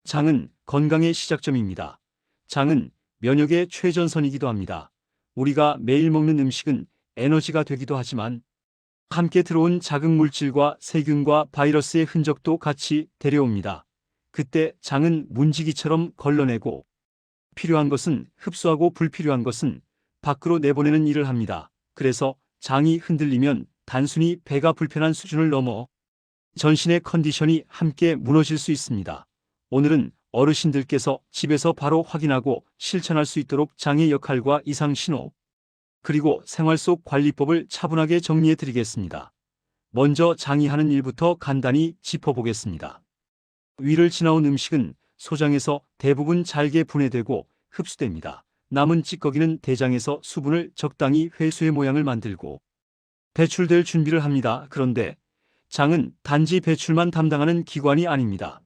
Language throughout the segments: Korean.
장은 건강의 시작점입니다. 장은 면역의 최전선이기도 합니다. 우리가 매일 먹는 음식은 에너지가 되기도 하지만 함께 들어온 자극 물질과 세균과 바이러스의 흔적도 같이 데려옵니다. 그때 장은 문지기처럼 걸러내고 필요한 것은 흡수하고 불필요한 것은 밖으로 내보내는 일을 합니다. 그래서 장이 흔들리면 단순히 배가 불편한 수준을 넘어 전신의 컨디션이 함께 무너질 수 있습니다. 오늘은 어르신들께서 집에서 바로 확인하고 실천할 수 있도록 장의 역할과 이상 신호, 그리고 생활 속 관리법을 차분하게 정리해 드리겠습니다. 먼저 장이 하는 일부터 간단히 짚어보겠습니다. 위를 지나온 음식은 소장에서 대부분 잘게 분해되고 흡수됩니다. 남은 찌꺼기는 대장에서 수분을 적당히 회수의 모양을 만들고 배출될 준비를 합니다. 그런데 장은 단지 배출만 담당하는 기관이 아닙니다.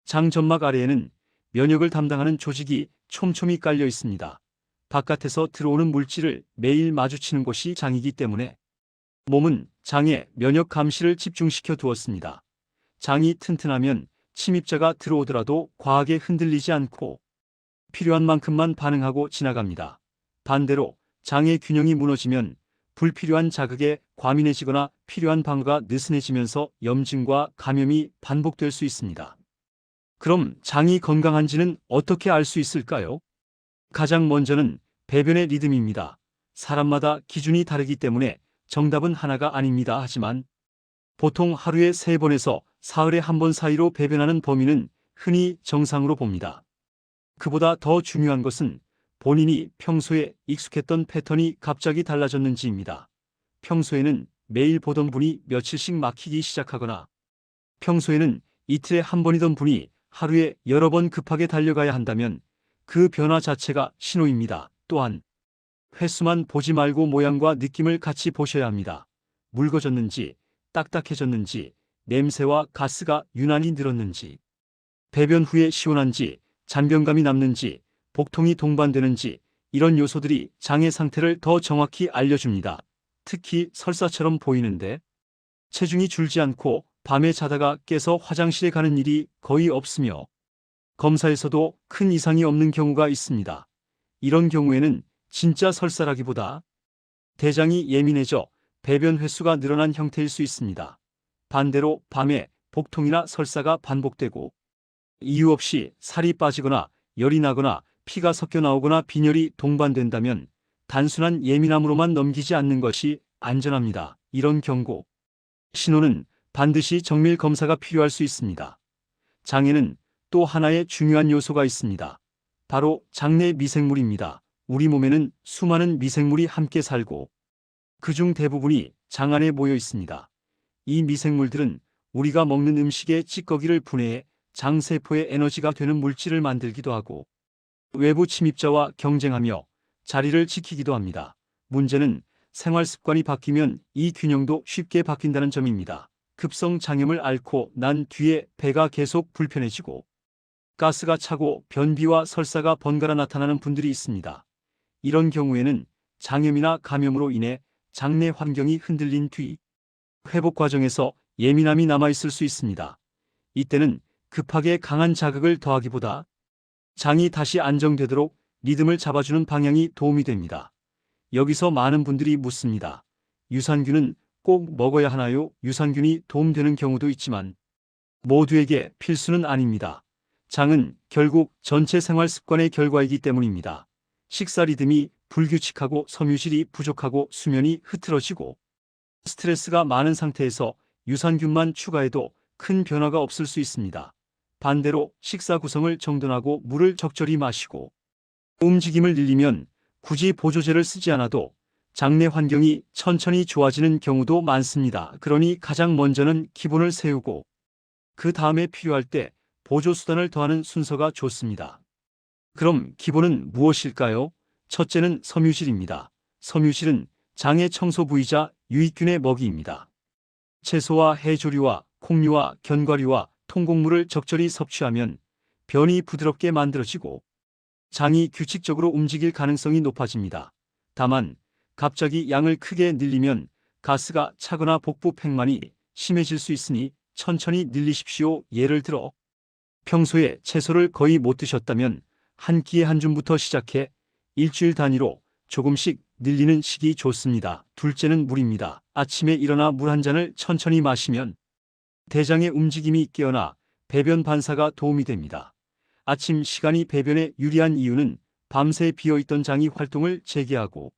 장 점막 아래에는 면역을 담당하는 조직이 촘촘히 깔려 있습니다. 바깥에서 들어오는 물질을 매일 마주치는 곳이 장이기 때문에 몸은 장에 면역 감시를 집중시켜 두었습니다. 장이 튼튼하면 침입자가 들어오더라도 과하게 흔들리지 않고 필요한 만큼만 반응하고 지나갑니다. 반대로 장의 균형이 무너지면 불필요한 자극에 과민해지거나 필요한 방어가 느슨해지면서 염증과 감염이 반복될 수 있습니다. 그럼 장이 건강한지는 어떻게 알 수 있을까요? 가장 먼저는 배변의 리듬입니다. 사람마다 기준이 다르기 때문에 정답은 하나가 아닙니다. 하지만 보통 하루에 3번에서 사흘에 1번 사이로 배변하는 범위는 흔히 정상으로 봅니다. 그보다 더 중요한 것은 본인이 평소에 익숙했던 패턴이 갑자기 달라졌는지입니다. 평소에는 매일 보던 분이 며칠씩 막히기 시작하거나 평소에는 이틀에 1번이던 분이 하루에 여러 번 급하게 달려가야 한다면 그 변화 자체가 신호입니다. 또한 횟수만 보지 말고 모양과 느낌을 같이 보셔야 합니다. 묽어졌는지, 딱딱해졌는지, 냄새와 가스가 유난히 늘었는지, 배변 후에 시원한지, 잔변감이 남는지, 복통이 동반되는지 이런 요소들이 장의 상태를 더 정확히 알려줍니다. 특히 설사처럼 보이는데 체중이 줄지 않고 밤에 자다가 깨서 화장실에 가는 일이 거의 없으며 검사에서도 큰 이상이 없는 경우가 있습니다. 이런 경우에는 진짜 설사라기보다 대장이 예민해져 배변 횟수가 늘어난 형태일 수 있습니다. 반대로 밤에 복통이나 설사가 반복되고 이유 없이 살이 빠지거나 열이 나거나 피가 섞여 나오거나 빈혈이 동반된다면 단순한 예민함으로만 넘기지 않는 것이 안전합니다. 이런 경고 신호는 반드시 정밀 검사가 필요할 수 있습니다. 장에는 또 하나의 중요한 요소가 있습니다. 바로 장내 미생물입니다. 우리 몸에는 수많은 미생물이 함께 살고 그중 대부분이 장 안에 모여 있습니다. 이 미생물들은 우리가 먹는 음식의 찌꺼기를 분해해 장세포의 에너지가 되는 물질을 만들기도 하고 외부 침입자와 경쟁하며 자리를 지키기도 합니다. 문제는 생활 습관이 바뀌면 이 균형도 쉽게 바뀐다는 점입니다. 급성 장염을 앓고 난 뒤에 배가 계속 불편해지고 가스가 차고 변비와 설사가 번갈아 나타나는 분들이 있습니다. 이런 경우에는 장염이나 감염으로 인해 장내 환경이 흔들린 뒤 회복 과정에서 예민함이 남아있을 수 있습니다. 이때는 급하게 강한 자극을 더하기보다 장이 다시 안정되도록 리듬을 잡아주는 방향이 도움이 됩니다. 여기서 많은 분들이 묻습니다. 유산균은 꼭 먹어야 하나요? 유산균이 도움되는 경우도 있지만 모두에게 필수는 아닙니다. 장은 결국 전체 생활 습관의 결과이기 때문입니다. 식사 리듬이 불규칙하고 섬유질이 부족하고 수면이 흐트러지고 스트레스가 많은 상태에서 유산균만 추가해도 큰 변화가 없을 수 있습니다. 반대로 식사 구성을 정돈하고 물을 적절히 마시고 움직임을 늘리면 굳이 보조제를 쓰지 않아도 장내 환경이 천천히 좋아지는 경우도 많습니다. 그러니 가장 먼저는 기본을 세우고 그 다음에 필요할 때 보조수단을 더하는 순서가 좋습니다. 그럼 기본은 무엇일까요? 첫째는 섬유질입니다. 섬유질은 장의 청소 부위자 유익균의 먹이입니다. 채소와 해조류와 콩류와 견과류와 통곡물을 적절히 섭취하면 변이 부드럽게 만들어지고 장이 규칙적으로 움직일 가능성이 높아집니다. 다만 갑자기 양을 크게 늘리면 가스가 차거나 복부 팽만이 심해질 수 있으니 천천히 늘리십시오. 예를 들어 평소에 채소를 거의 못 드셨다면 한 끼에 한 줌부터 시작해 일주일 단위로 조금씩 늘리는 식이 좋습니다. 둘째는 물입니다. 아침에 일어나 물 한 잔을 천천히 마시면 대장의 움직임이 깨어나 배변 반사가 도움이 됩니다. 아침 시간이 배변에 유리한 이유는 밤새 비어있던 장이 활동을 재개하고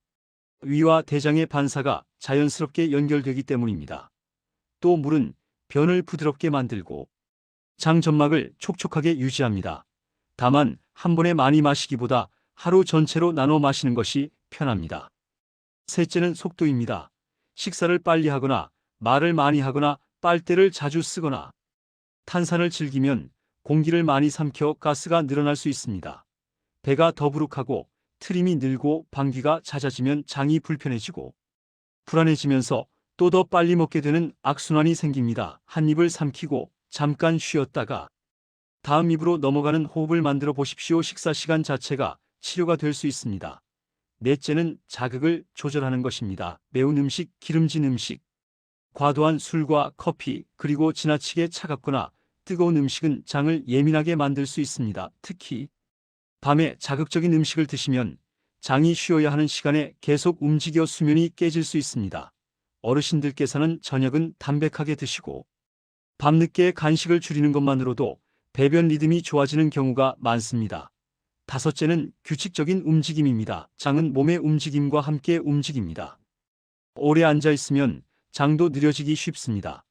위와 대장의 반사가 자연스럽게 연결되기 때문입니다. 또 물은 변을 부드럽게 만들고 장 점막을 촉촉하게 유지합니다. 다만 한 번에 많이 마시기보다 하루 전체로 나눠 마시는 것이 편합니다. 셋째는 속도입니다. 식사를 빨리 하거나 말을 많이 하거나 빨대를 자주 쓰거나 탄산을 즐기면 공기를 많이 삼켜 가스가 늘어날 수 있습니다. 배가 더부룩하고 트림이 늘고 방귀가 잦아지면 장이 불편해지고 불안해지면서 또 더 빨리 먹게 되는 악순환이 생깁니다. 한 입을 삼키고 잠깐 쉬었다가 다음 입으로 넘어가는 호흡을 만들어 보십시오. 식사 시간 자체가 치료가 될 수 있습니다. 넷째는 자극을 조절하는 것입니다. 매운 음식, 기름진 음식, 과도한 술과 커피, 그리고 지나치게 차갑거나 뜨거운 음식은 장을 예민하게 만들 수 있습니다. 특히 밤에 자극적인 음식을 드시면 장이 쉬어야 하는 시간에 계속 움직여 수면이 깨질 수 있습니다. 어르신들께서는 저녁은 담백하게 드시고 밤늦게 간식을 줄이는 것만으로도 배변 리듬이 좋아지는 경우가 많습니다. 다섯째는 규칙적인 움직임입니다. 장은 몸의 움직임과 함께 움직입니다. 오래 앉아 있으면 장도 느려지기 쉽습니다.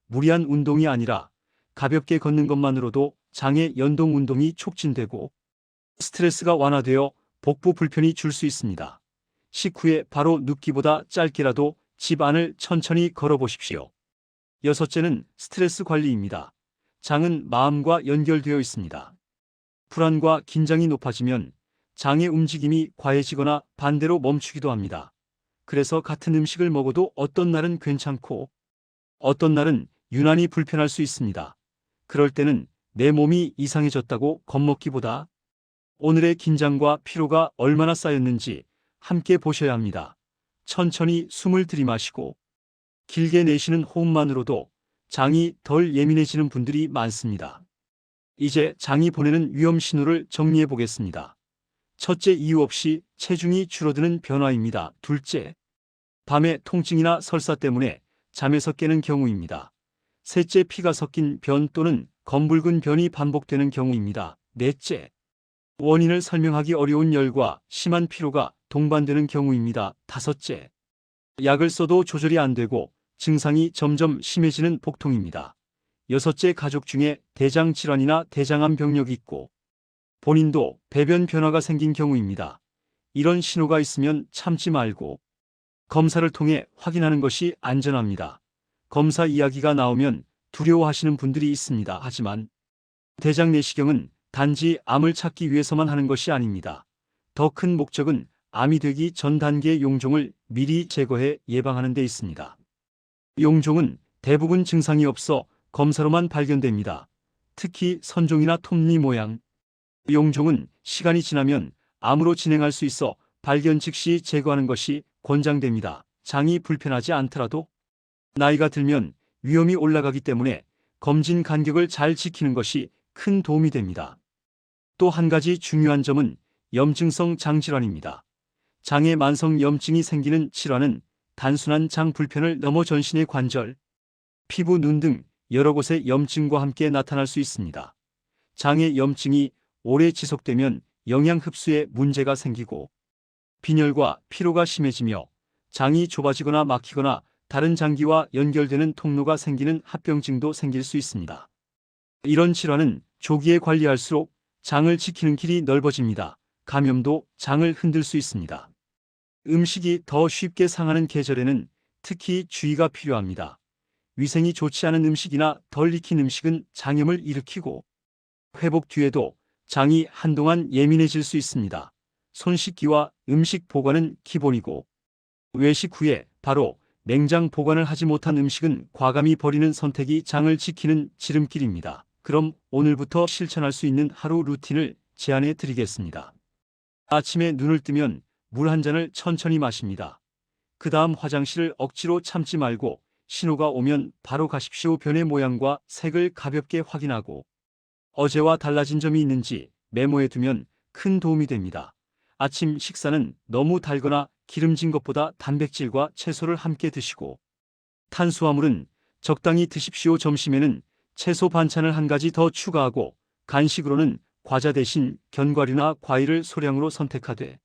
무리한 운동이 아니라 가볍게 걷는 것만으로도 장의 연동 운동이 촉진되고 스트레스가 완화되어 복부 불편이 줄 수 있습니다. 식후에 바로 눕기보다 짧게라도 집 안을 천천히 걸어보십시오. 여섯째는 스트레스 관리입니다. 장은 마음과 연결되어 있습니다. 불안과 긴장이 높아지면 장의 움직임이 과해지거나 반대로 멈추기도 합니다. 그래서 같은 음식을 먹어도 어떤 날은 괜찮고 어떤 날은 유난히 불편할 수 있습니다. 그럴 때는 내 몸이 이상해졌다고 겁먹기보다 오늘의 긴장과 피로가 얼마나 쌓였는지 함께 보셔야 합니다. 천천히 숨을 들이마시고 길게 내쉬는 호흡만으로도 장이 덜 예민해지는 분들이 많습니다. 이제 장이 보내는 위험 신호를 정리해 보겠습니다. 첫째, 이유 없이 체중이 줄어드는 변화입니다. 둘째, 밤에 통증이나 설사 때문에 잠에서 깨는 경우입니다. 셋째, 피가 섞인 변 또는 검붉은 변이 반복되는 경우입니다. 넷째, 원인을 설명하기 어려운 열과 심한 피로가 동반되는 경우입니다. 다섯째, 약을 써도 조절이 안 되고 증상이 점점 심해지는 복통입니다. 여섯째, 가족 중에 대장 질환이나 대장암 병력이 있고 본인도 배변 변화가 생긴 경우입니다. 이런 신호가 있으면 참지 말고 검사를 통해 확인하는 것이 안전합니다. 검사 이야기가 나오면 두려워하시는 분들이 있습니다. 하지만 대장 내시경은 단지 암을 찾기 위해서만 하는 것이 아닙니다. 더 큰 목적은 암이 되기 전 단계의 용종을 미리 제거해 예방하는 데 있습니다. 용종은 대부분 증상이 없어 검사로만 발견됩니다. 특히 선종이나 톱니 모양 용종은 시간이 지나면 암으로 진행할 수 있어 발견 즉시 제거하는 것이 권장됩니다. 장이 불편하지 않더라도 나이가 들면 위험이 올라가기 때문에 검진 간격을 잘 지키는 것이 큰 도움이 됩니다. 또 한 가지 중요한 점은 염증성 장질환입니다. 장에 만성 염증이 생기는 질환은 단순한 장 불편을 넘어 전신의 관절, 피부, 눈 등 여러 곳에 염증과 함께 나타날 수 있습니다. 장의 염증이 오래 지속되면 영양 흡수에 문제가 생기고 빈혈과 피로가 심해지며 장이 좁아지거나 막히거나 다른 장기와 연결되는 통로가 생기는 합병증도 생길 수 있습니다. 이런 질환은 조기에 관리할수록 장을 지키는 길이 넓어집니다. 감염도 장을 흔들 수 있습니다. 음식이 더 쉽게 상하는 계절에는 특히 주의가 필요합니다. 위생이 좋지 않은 음식이나 덜 익힌 음식은 장염을 일으키고 회복 뒤에도 장이 한동안 예민해질 수 있습니다. 손 씻기와 음식 보관은 기본이고 외식 후에 바로 냉장 보관을 하지 못한 음식은 과감히 버리는 선택이 장을 지키는 지름길입니다. 그럼 오늘부터 실천할 수 있는 하루 루틴을 제안해 드리겠습니다. 아침에 눈을 뜨면 물 한 잔을 천천히 마십니다. 그 다음 화장실을 억지로 참지 말고 신호가 오면 바로 가십시오. 변의 모양과 색을 가볍게 확인하고 어제와 달라진 점이 있는지 메모해 두면 큰 도움이 됩니다. 아침 식사는 너무 달거나 기름진 것보다 단백질과 채소를 함께 드시고, 탄수화물은 적당히 드십시오. 점심에는 채소 반찬을 한 가지 더 추가하고, 간식으로는 과자 대신 견과류나 과일을 소량으로 선택하되,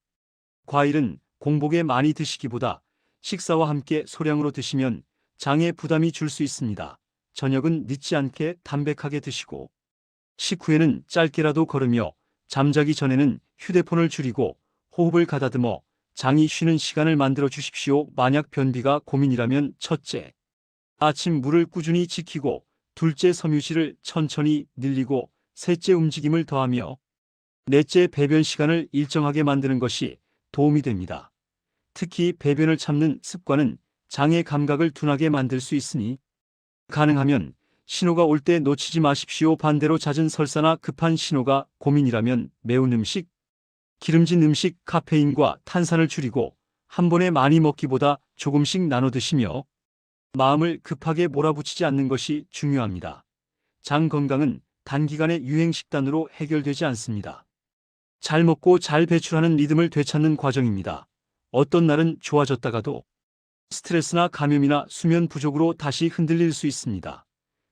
과일은 공복에 많이 드시기보다 식사와 함께 소량으로 드시면 장에 부담이 줄 수 있습니다. 저녁은 늦지 않게 담백하게 드시고, 식후에는 짧게라도 걸으며 잠자기 전에는 휴대폰을 줄이고 호흡을 가다듬어 장이 쉬는 시간을 만들어 주십시오. 만약 변비가 고민이라면 첫째, 아침 물을 꾸준히 지키고, 둘째, 섬유질을 천천히 늘리고, 셋째, 움직임을 더하며, 넷째, 배변 시간을 일정하게 만드는 것이 도움이 됩니다. 특히 배변을 참는 습관은 장의 감각을 둔하게 만들 수 있으니 가능하면 신호가 올 때 놓치지 마십시오. 반대로 잦은 설사나 급한 신호가 고민이라면 매운 음식, 기름진 음식, 카페인과 탄산을 줄이고 한 번에 많이 먹기보다 조금씩 나눠 드시며 마음을 급하게 몰아붙이지 않는 것이 중요합니다. 장 건강은 단기간에 유행 식단으로 해결되지 않습니다. 잘 먹고 잘 배출하는 리듬을 되찾는 과정입니다. 어떤 날은 좋아졌다가도 스트레스나 감염이나 수면 부족으로 다시 흔들릴 수 있습니다.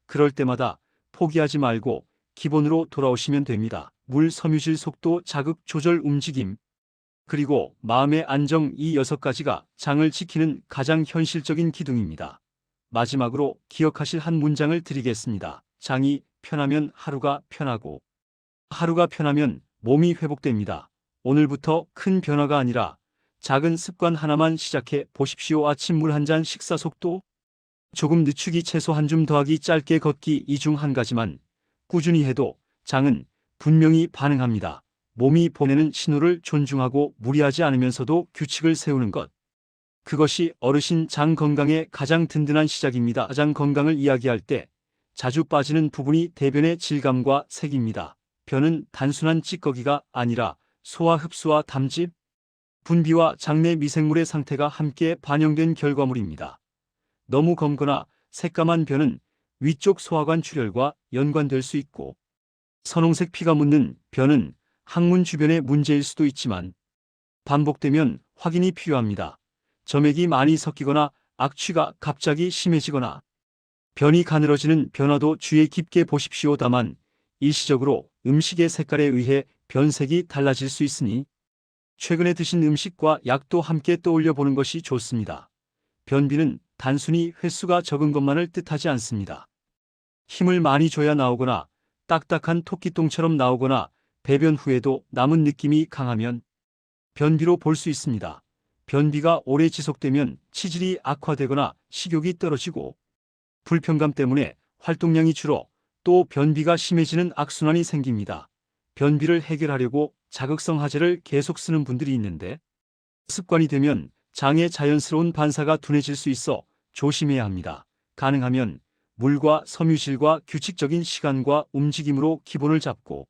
그럴 때마다 포기하지 말고 기본으로 돌아오시면 됩니다. 물, 섬유질, 속도, 자극, 조절, 움직임, 그리고 마음의 안정, 이 6가지가 장을 지키는 가장 현실적인 기둥입니다. 마지막으로 기억하실 한 문장을 드리겠습니다. 장이 편하면 하루가 편하고, 하루가 편하면 몸이 회복됩니다. 오늘부터 큰 변화가 아니라 작은 습관 하나만 시작해 보십시오. 아침 물 한 잔, 식사 속도 조금 늦추기, 채소 한 줌 더하기, 짧게 걷기, 이 중 한 가지만 꾸준히 해도 장은 분명히 반응합니다. 몸이 보내는 신호를 존중하고 무리하지 않으면서도 규칙을 세우는 것. 그것이 어르신 장 건강의 가장 든든한 시작입니다. 장 건강을 이야기할 때 자주 빠지는 부분이 대변의 질감과 색입니다. 변은 단순한 찌꺼기가 아니라 소화 흡수와 담즙, 분비와 장내 미생물의 상태가 함께 반영된 결과물입니다. 너무 검거나 새까만 변은 위쪽 소화관 출혈과 연관될 수 있고, 선홍색 피가 묻는 변은 항문 주변의 문제일 수도 있지만 반복되면 확인이 필요합니다. 점액이 많이 섞이거나 악취가 갑자기 심해지거나 변이 가늘어지는 변화도 주의 깊게 보십시오. 다만 일시적으로 음식의 색깔에 의해 변색이 달라질 수 있으니 최근에 드신 음식과 약도 함께 떠올려 보는 것이 좋습니다. 변비는 단순히 횟수가 적은 것만을 뜻하지 않습니다. 힘을 많이 줘야 나오거나 딱딱한 토끼똥처럼 나오거나 배변 후에도 남은 느낌이 강하면 변비로 볼 수 있습니다. 변비가 오래 지속되면 치질이 악화되거나 식욕이 떨어지고 불편감 때문에 활동량이 줄어 또 변비가 심해지는 악순환이 생깁니다. 변비를 해결하려고 자극성 하재를 계속 쓰는 분들이 있는데 습관이 되면 장의 자연스러운 반사가 둔해질 수 있어 조심해야 합니다. 가능하면 물과 섬유질과 규칙적인 시간과 움직임으로 기본을 잡고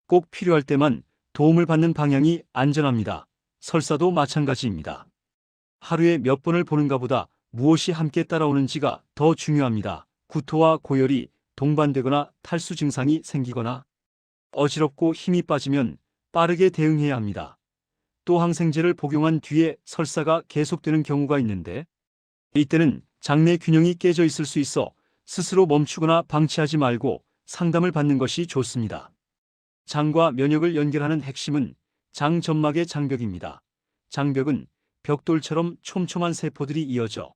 꼭 필요할 때만 도움을 받는 방향이 안전합니다. 설사도 마찬가지입니다. 하루에 몇 번을 보는가보다 무엇이 함께 따라오는지가 더 중요합니다. 구토와 고열이 동반되거나 탈수 증상이 생기거나 어지럽고 힘이 빠지면 빠르게 대응해야 합니다. 또 항생제를 복용한 뒤에 설사가 계속되는 경우가 있는데 이때는 장내 균형이 깨져 있을 수 있어 스스로 멈추거나 방치하지 말고 상담을 받는 것이 좋습니다. 장과 면역을 연결하는 핵심은 장 점막의 장벽입니다. 장벽은 벽돌처럼 촘촘한 세포들이 이어져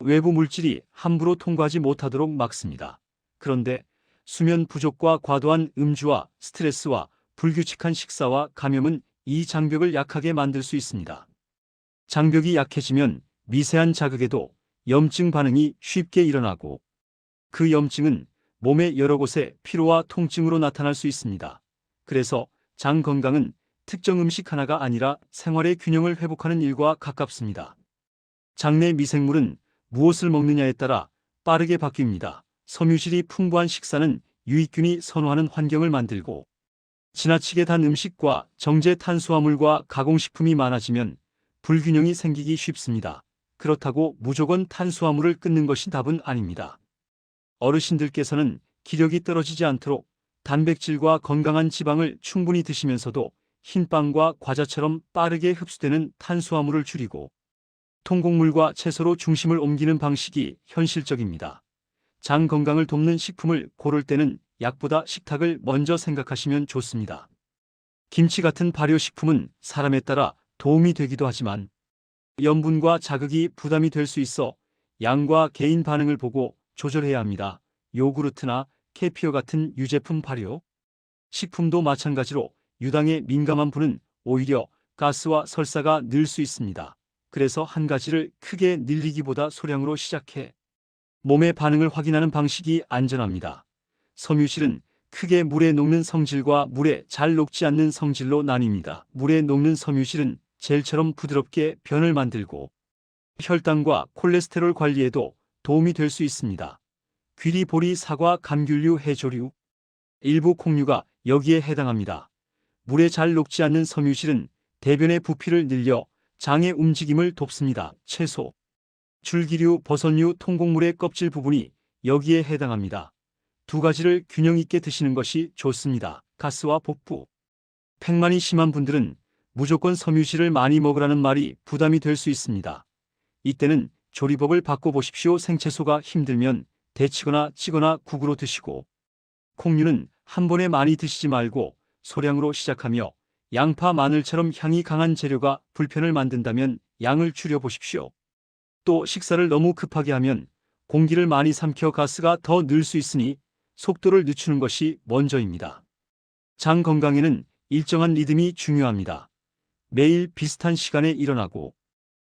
외부 물질이 함부로 통과하지 못하도록 막습니다. 그런데 수면 부족과 과도한 음주와 스트레스와 불규칙한 식사와 감염은 이 장벽을 약하게 만들 수 있습니다. 장벽이 약해지면 미세한 자극에도 염증 반응이 쉽게 일어나고 그 염증은 몸의 여러 곳에 피로와 통증으로 나타날 수 있습니다. 그래서 장 건강은 특정 음식 하나가 아니라 생활의 균형을 회복하는 일과 가깝습니다. 장내 미생물은 무엇을 먹느냐에 따라 빠르게 바뀝니다. 섬유질이 풍부한 식사는 유익균이 선호하는 환경을 만들고 지나치게 단 음식과 정제 탄수화물과 가공식품이 많아지면 불균형이 생기기 쉽습니다. 그렇다고 무조건 탄수화물을 끊는 것이 답은 아닙니다. 어르신들께서는 기력이 떨어지지 않도록 단백질과 건강한 지방을 충분히 드시면서도 흰빵과 과자처럼 빠르게 흡수되는 탄수화물을 줄이고 통곡물과 채소로 중심을 옮기는 방식이 현실적입니다. 장 건강을 돕는 식품을 고를 때는 약보다 식탁을 먼저 생각하시면 좋습니다. 김치 같은 발효식품은 사람에 따라 도움이 되기도 하지만 염분과 자극이 부담이 될 수 있어 양과 개인 반응을 보고 조절해야 합니다. 요구르트나 케피어 같은 유제품 발효 식품도 마찬가지로 유당에 민감한 분은 오히려 가스와 설사가 늘 수 있습니다. 그래서 한 가지를 크게 늘리기보다 소량으로 시작해 몸의 반응을 확인하는 방식이 안전합니다. 섬유질은 크게 물에 녹는 성질과 물에 잘 녹지 않는 성질로 나뉩니다. 물에 녹는 섬유질은 젤처럼 부드럽게 변을 만들고 혈당과 콜레스테롤 관리에도 도움이 될 수 있습니다. 귀리, 보리, 사과, 감귤류, 해조류, 일부 콩류가 여기에 해당합니다. 물에 잘 녹지 않는 섬유질은 대변의 부피를 늘려 장의 움직임을 돕습니다. 채소, 줄기류, 버섯류, 통곡물의 껍질 부분이 여기에 해당합니다. 두 가지를 균형 있게 드시는 것이 좋습니다. 가스와 복부, 팽만이 심한 분들은 무조건 섬유질을 많이 먹으라는 말이 부담이 될 수 있습니다. 이때는 조리법을 바꿔보십시오. 생채소가 힘들면 데치거나 찌거나 국으로 드시고 콩류는 한 번에 많이 드시지 말고 소량으로 시작하며 양파, 마늘처럼 향이 강한 재료가 불편을 만든다면 양을 줄여보십시오. 또 식사를 너무 급하게 하면 공기를 많이 삼켜 가스가 더 늘 수 있으니 속도를 늦추는 것이 먼저입니다. 장 건강에는 일정한 리듬이 중요합니다. 매일 비슷한 시간에 일어나고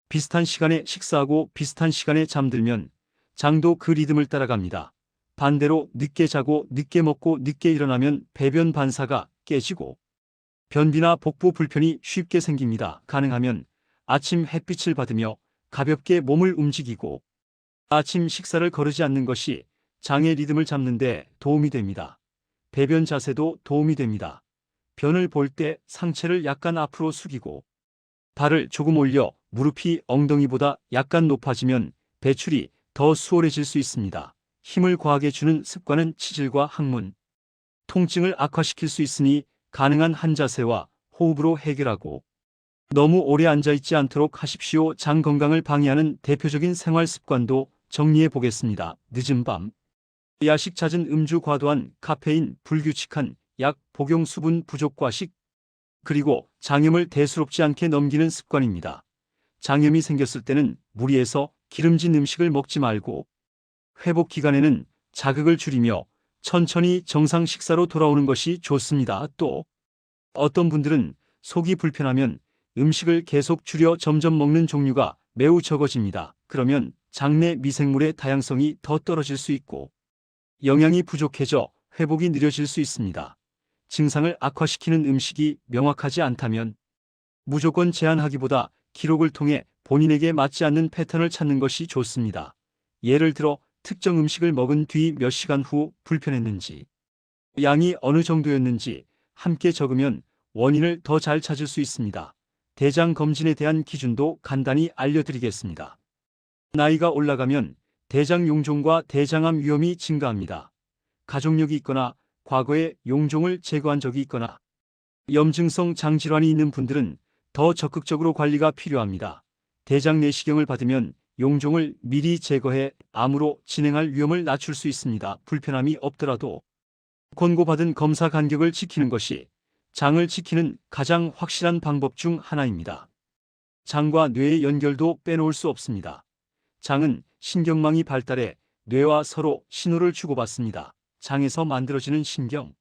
비슷한 시간에 식사하고 비슷한 시간에 잠들면 장도 그 리듬을 따라갑니다. 반대로 늦게 자고 늦게 먹고 늦게 일어나면 배변 반사가 깨지고 변비나 복부 불편이 쉽게 생깁니다. 가능하면 아침 햇빛을 받으며 가볍게 몸을 움직이고 아침 식사를 거르지 않는 것이 장의 리듬을 잡는 데 도움이 됩니다. 배변 자세도 도움이 됩니다. 변을 볼 때 상체를 약간 앞으로 숙이고 발을 조금 올려 무릎이 엉덩이보다 약간 높아지면 배출이 더 수월해질 수 있습니다. 힘을 과하게 주는 습관은 치질과 항문, 통증을 악화시킬 수 있으니 가능한 한 자세와 호흡으로 해결하고 너무 오래 앉아있지 않도록 하십시오. 장 건강을 방해하는 대표적인 생활 습관도 정리해 보겠습니다. 늦은 밤, 야식, 잦은 음주, 과도한 카페인, 불규칙한 약 복용, 수분 부족, 과식, 그리고 장염을 대수롭지 않게 넘기는 습관입니다. 장염이 생겼을 때는 무리해서 기름진 음식을 먹지 말고 회복 기간에는 자극을 줄이며 천천히 정상 식사로 돌아오는 것이 좋습니다. 또 어떤 분들은 속이 불편하면 음식을 계속 줄여 점점 먹는 종류가 매우 적어집니다. 그러면 장내 미생물의 다양성이 더 떨어질 수 있고 영양이 부족해져 회복이 느려질 수 있습니다. 증상을 악화시키는 음식이 명확하지 않다면 무조건 제한하기보다 기록을 통해 본인에게 맞지 않는 패턴을 찾는 것이 좋습니다. 예를 들어 특정 음식을 먹은 뒤 몇 시간 후 불편했는지, 양이 어느 정도였는지 함께 적으면 원인을 더 잘 찾을 수 있습니다. 대장 검진에 대한 기준도 간단히 알려드리겠습니다. 나이가 올라가면 대장 용종과 대장암 위험이 증가합니다. 가족력이 있거나 과거에 용종을 제거한 적이 있거나 염증성 장질환이 있는 분들은 더 적극적으로 관리가 필요합니다. 대장 내시경을 받으면 용종을 미리 제거해 암으로 진행할 위험을 낮출 수 있습니다. 불편함이 없더라도 권고받은 검사 간격을 지키는 것이 장을 지키는 가장 확실한 방법 중 하나입니다. 장과 뇌의 연결도 빼놓을 수 없습니다. 장은 신경망이 발달해 뇌와 서로 신호를 주고받습니다. 장에서 만들어지는 신경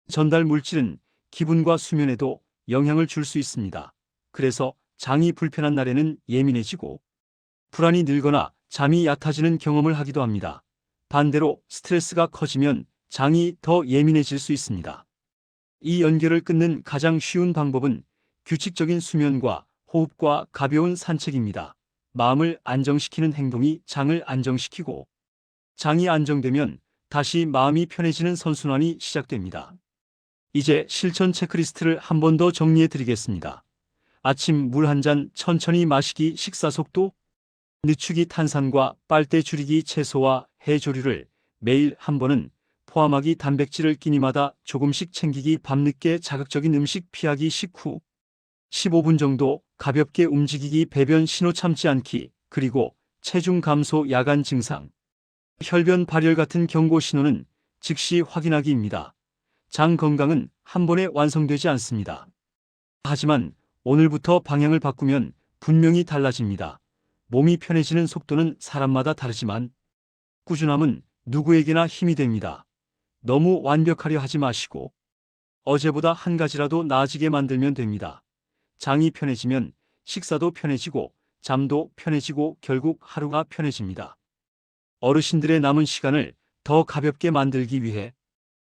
전달 물질은 기분과 수면에도 영향을 줄 수 있습니다. 그래서 장이 불편한 날에는 예민해지고 불안이 늘거나 잠이 얕아지는 경험을 하기도 합니다. 반대로 스트레스가 커지면 장이 더 예민해질 수 있습니다. 이 연결을 끊는 가장 쉬운 방법은 규칙적인 수면과 호흡과 가벼운 산책입니다. 마음을 안정시키는 행동이 장을 안정시키고 장이 안정되면 다시 마음이 편해지는 선순환이 시작됩니다. 이제 실천 체크리스트를 한 번 더 정리해 드리겠습니다. 아침 물 한 잔 천천히 마시기, 식사 속도 늦추기, 탄산과 빨대 줄이기, 채소와 해조류를 매일 한 번은 포함하기 단백질을 끼니마다 조금씩 챙기기 밤늦게 자극적인 음식 피하기 식후 15분 정도 가볍게 움직이기 배변 신호 참지 않기 그리고 체중 감소 야간 증상 혈변 발열 같은 경고 신호는 즉시 확인하기입니다. 장 건강은 한 번에 완성되지 않습니다. 하지만 오늘부터 방향을 바꾸면 분명히 달라집니다. 몸이 편해지는 속도는 사람마다 다르지만 꾸준함은 누구에게나 힘이 됩니다. 너무 완벽하려 하지 마시고 어제보다 한 가지라도 나아지게 만들면 됩니다. 장이 편해지면 식사도 편해지고 잠도 편해지고 결국 하루가 편해집니다. 어르신들의 남은 시간을 더 가볍게 만들기 위해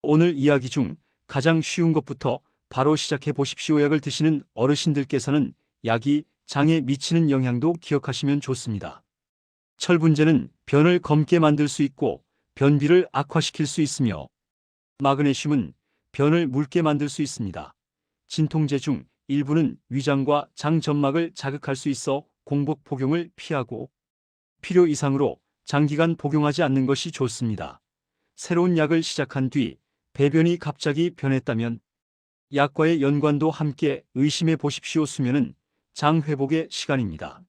오늘 이야기 중 가장 쉬운 것부터 바로 시작해 보십시오. 약을 드시는 어르신들께서는 약이 장에 미치는 영향도 기억하시면 좋습니다. 철분제는 변을 검게 만들 수 있고 변비를 악화시킬 수 있으며 마그네슘은 변을 묽게 만들 수 있습니다. 진통제 중 일부는 위장과 장 점막을 자극할 수 있어 공복 복용을 피하고 필요 이상으로 장기간 복용하지 않는 것이 좋습니다. 새로운 약을 시작한 뒤 배변이 갑자기 변했다면 약과의 연관도 함께 의심해 보십시오. 수면은 장 회복의 시간입니다.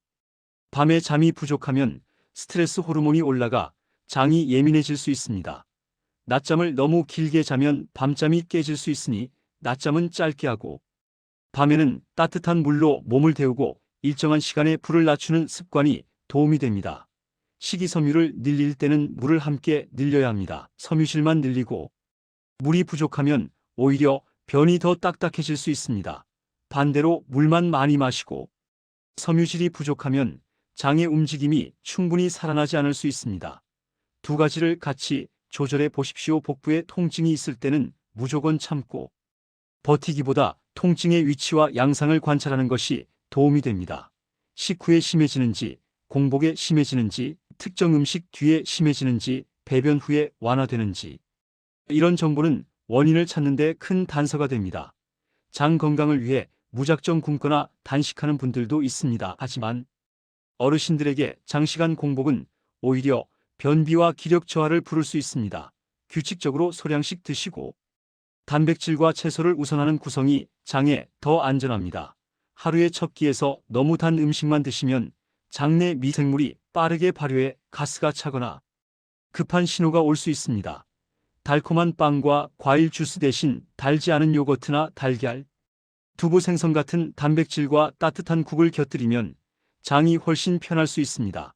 밤에 잠이 부족하면 스트레스 호르몬이 올라가 장이 예민해질 수 있습니다. 낮잠을 너무 길게 자면 밤잠이 깨질 수 있으니 낮잠은 짧게 하고 밤에는 따뜻한 물로 몸을 데우고 일정한 시간에 불을 낮추는 습관이 도움이 됩니다. 식이섬유를 늘릴 때는 물을 함께 늘려야 합니다. 섬유질만 늘리고 물이 부족하면 오히려 변이 더 딱딱해질 수 있습니다. 반대로 물만 많이 마시고 섬유질이 부족하면 장의 움직임이 충분히 살아나지 않을 수 있습니다. 두 가지를 같이 조절해 보십시오. 복부에 통증이 있을 때는 무조건 참고 버티기보다 통증의 위치와 양상을 관찰하는 것이 도움이 됩니다. 식후에 심해지는지, 공복에 심해지는지, 특정 음식 뒤에 심해지는지, 배변 후에 완화되는지 이런 정보는 원인을 찾는 데 큰 단서가 됩니다. 장 건강을 위해 무작정 굶거나 단식하는 분들도 있습니다. 하지만 어르신들에게 장시간 공복은 오히려 변비와 기력 저하를 부를 수 있습니다. 규칙적으로 소량씩 드시고 단백질과 채소를 우선하는 구성이 장에 더 안전합니다. 하루의 첫 끼에서 너무 단 음식만 드시면 장내 미생물이 빠르게 발효해 가스가 차거나 급한 신호가 올 수 있습니다. 달콤한 빵과 과일 주스 대신 달지 않은 요거트나 달걀, 두부 생선 같은 단백질과 따뜻한 국을 곁들이면 장이 훨씬 편할 수 있습니다.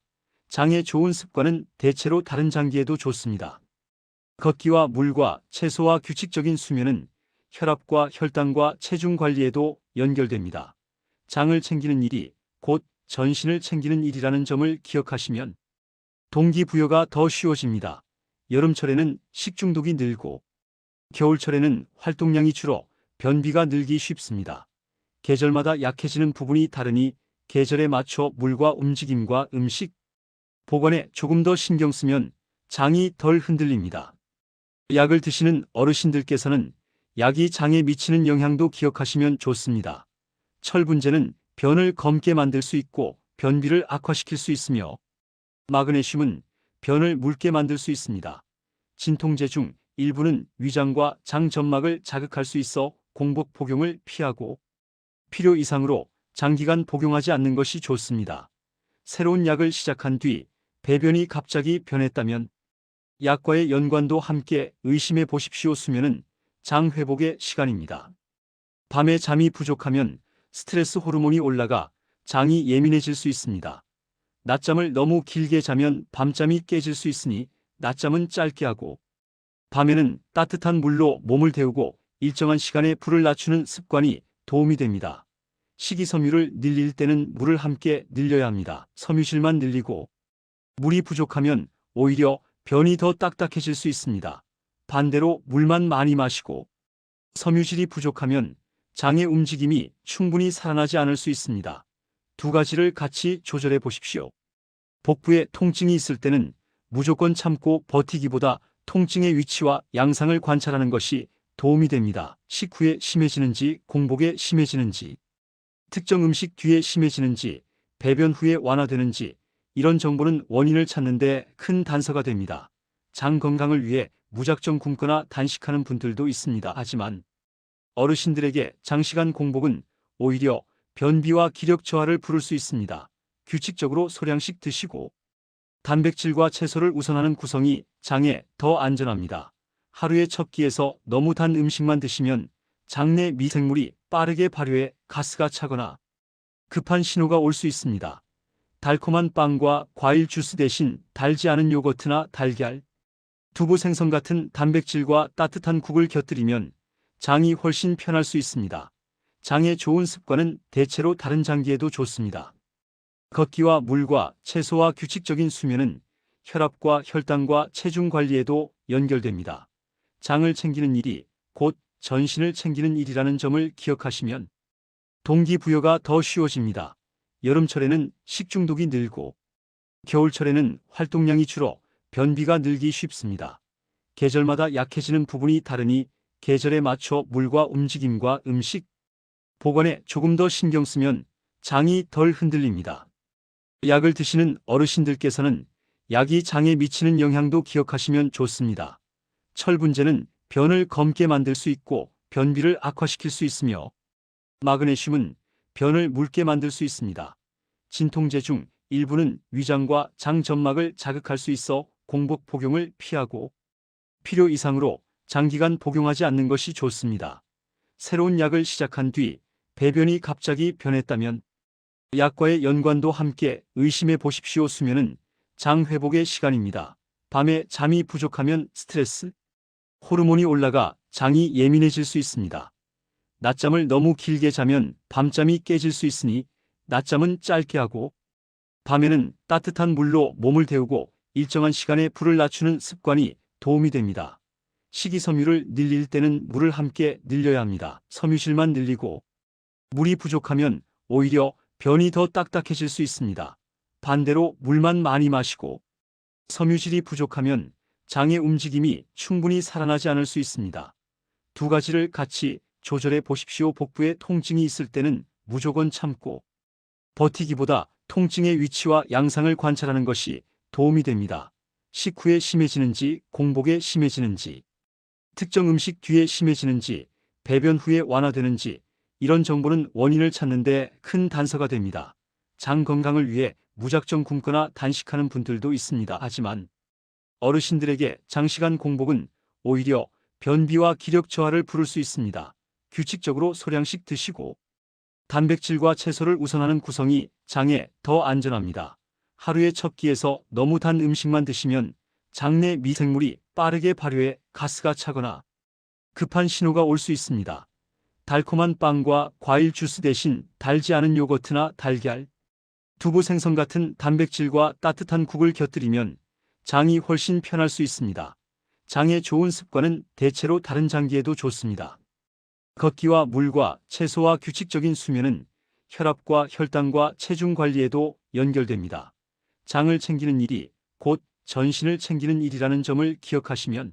장에 좋은 습관은 대체로 다른 장기에도 좋습니다. 걷기와 물과 채소와 규칙적인 수면은 혈압과 혈당과 체중 관리에도 연결됩니다. 장을 챙기는 일이 곧 전신을 챙기는 일이라는 점을 기억하시면 동기부여가 더 쉬워집니다. 여름철에는 식중독이 늘고 겨울철에는 활동량이 줄어 변비가 늘기 쉽습니다. 계절마다 약해지는 부분이 다르니 계절에 맞춰 물과 움직임과 음식, 보관에 조금 더 신경 쓰면 장이 덜 흔들립니다. 약을 드시는 어르신들께서는 약이 장에 미치는 영향도 기억하시면 좋습니다. 철분제는 변을 검게 만들 수 있고 변비를 악화시킬 수 있으며 마그네슘은 변을 묽게 만들 수 있습니다. 진통제 중 일부는 위장과 장 점막을 자극할 수 있어 공복 복용을 피하고 필요 이상으로 장기간 복용하지 않는 것이 좋습니다. 새로운 약을 시작한 뒤 배변이 갑자기 변했다면 약과의 연관도 함께 의심해 보십시오. 수면은 장 회복의 시간입니다. 밤에 잠이 부족하면 스트레스 호르몬이 올라가 장이 예민해질 수 있습니다. 낮잠을 너무 길게 자면 밤잠이 깨질 수 있으니 낮잠은 짧게 하고 밤에는 따뜻한 물로 몸을 데우고 일정한 시간에 불을 낮추는 습관이 도움이 됩니다. 식이섬유를 늘릴 때는 물을 함께 늘려야 합니다. 섬유질만 늘리고 물이 부족하면 오히려 변이 더 딱딱해질 수 있습니다. 반대로 물만 많이 마시고 섬유질이 부족하면 장의 움직임이 충분히 살아나지 않을 수 있습니다. 두 가지를 같이 조절해 보십시오. 복부에 통증이 있을 때는 무조건 참고 버티기보다 통증의 위치와 양상을 관찰하는 것이 도움이 됩니다. 식후에 심해지는지, 공복에 심해지는지, 특정 음식 뒤에 심해지는지, 배변 후에 완화되는지 이런 정보는 원인을 찾는 데 큰 단서가 됩니다. 장 건강을 위해 무작정 굶거나 단식하는 분들도 있습니다. 하지만 어르신들에게 장시간 공복은 오히려 변비와 기력 저하를 부를 수 있습니다. 규칙적으로 소량씩 드시고 단백질과 채소를 우선하는 구성이 장에 더 안전합니다. 하루의 첫 끼에서 너무 단 음식만 드시면 장내 미생물이 빠르게 발효해 가스가 차거나 급한 신호가 올 수 있습니다. 달콤한 빵과 과일 주스 대신 달지 않은 요거트나 달걀, 두부 생선 같은 단백질과 따뜻한 국을 곁들이면 장이 훨씬 편할 수 있습니다. 장에 좋은 습관은 대체로 다른 장기에도 좋습니다. 걷기와 물과 채소와 규칙적인 수면은 혈압과 혈당과 체중 관리에도 연결됩니다. 장을 챙기는 일이 곧 전신을 챙기는 일이라는 점을 기억하시면 동기부여가 더 쉬워집니다. 여름철에는 식중독이 늘고 겨울철에는 활동량이 줄어 변비가 늘기 쉽습니다. 계절마다 약해지는 부분이 다르니 계절에 맞춰 물과 움직임과 음식, 보관에 조금 더 신경 쓰면 장이 덜 흔들립니다. 약을 드시는 어르신들께서는 약이 장에 미치는 영향도 기억하시면 좋습니다. 철분제는 변을 검게 만들 수 있고 변비를 악화시킬 수 있으며 마그네슘은 변을 묽게 만들 수 있습니다. 진통제 중 일부는 위장과 장 점막을 자극할 수 있어 공복 복용을 피하고 필요 이상으로 장기간 복용하지 않는 것이 좋습니다. 새로운 약을 시작한 뒤 배변이 갑자기 변했다면 약과의 연관도 함께 의심해 보십시오. 수면은 장 회복의 시간입니다. 밤에 잠이 부족하면 스트레스, 호르몬이 올라가 장이 예민해질 수 있습니다. 낮잠을 너무 길게 자면 밤잠이 깨질 수 있으니 낮잠은 짧게 하고 밤에는 따뜻한 물로 몸을 데우고 일정한 시간에 불을 낮추는 습관이 도움이 됩니다. 식이섬유를 늘릴 때는 물을 함께 늘려야 합니다. 섬유질만 늘리고 물이 부족하면 오히려 변이 더 딱딱해질 수 있습니다. 반대로 물만 많이 마시고 섬유질이 부족하면 장의 움직임이 충분히 살아나지 않을 수 있습니다. 두 가지를 같이 조절해 보십시오. 복부에 통증이 있을 때는 무조건 참고 버티기보다 통증의 위치와 양상을 관찰하는 것이 도움이 됩니다. 식후에 심해지는지, 공복에 심해지는지, 특정 음식 뒤에 심해지는지, 배변 후에 완화되는지 이런 정보는 원인을 찾는 데 큰 단서가 됩니다. 장 건강을 위해 무작정 굶거나 단식하는 분들도 있습니다. 하지만 어르신들에게 장시간 공복은 오히려 변비와 기력 저하를 부를 수 있습니다. 규칙적으로 소량씩 드시고 단백질과 채소를 우선하는 구성이 장에 더 안전합니다. 하루의 첫 끼에서 너무 단 음식만 드시면 장내 미생물이 빠르게 발효해 가스가 차거나 급한 신호가 올 수 있습니다. 달콤한 빵과 과일 주스 대신 달지 않은 요거트나 달걀, 두부 생선 같은 단백질과 따뜻한 국을 곁들이면 장이 훨씬 편할 수 있습니다. 장에 좋은 습관은 대체로 다른 장기에도 좋습니다. 걷기와 물과 채소와 규칙적인 수면은 혈압과 혈당과 체중 관리에도 연결됩니다. 장을 챙기는 일이 곧 전신을 챙기는 일이라는 점을 기억하시면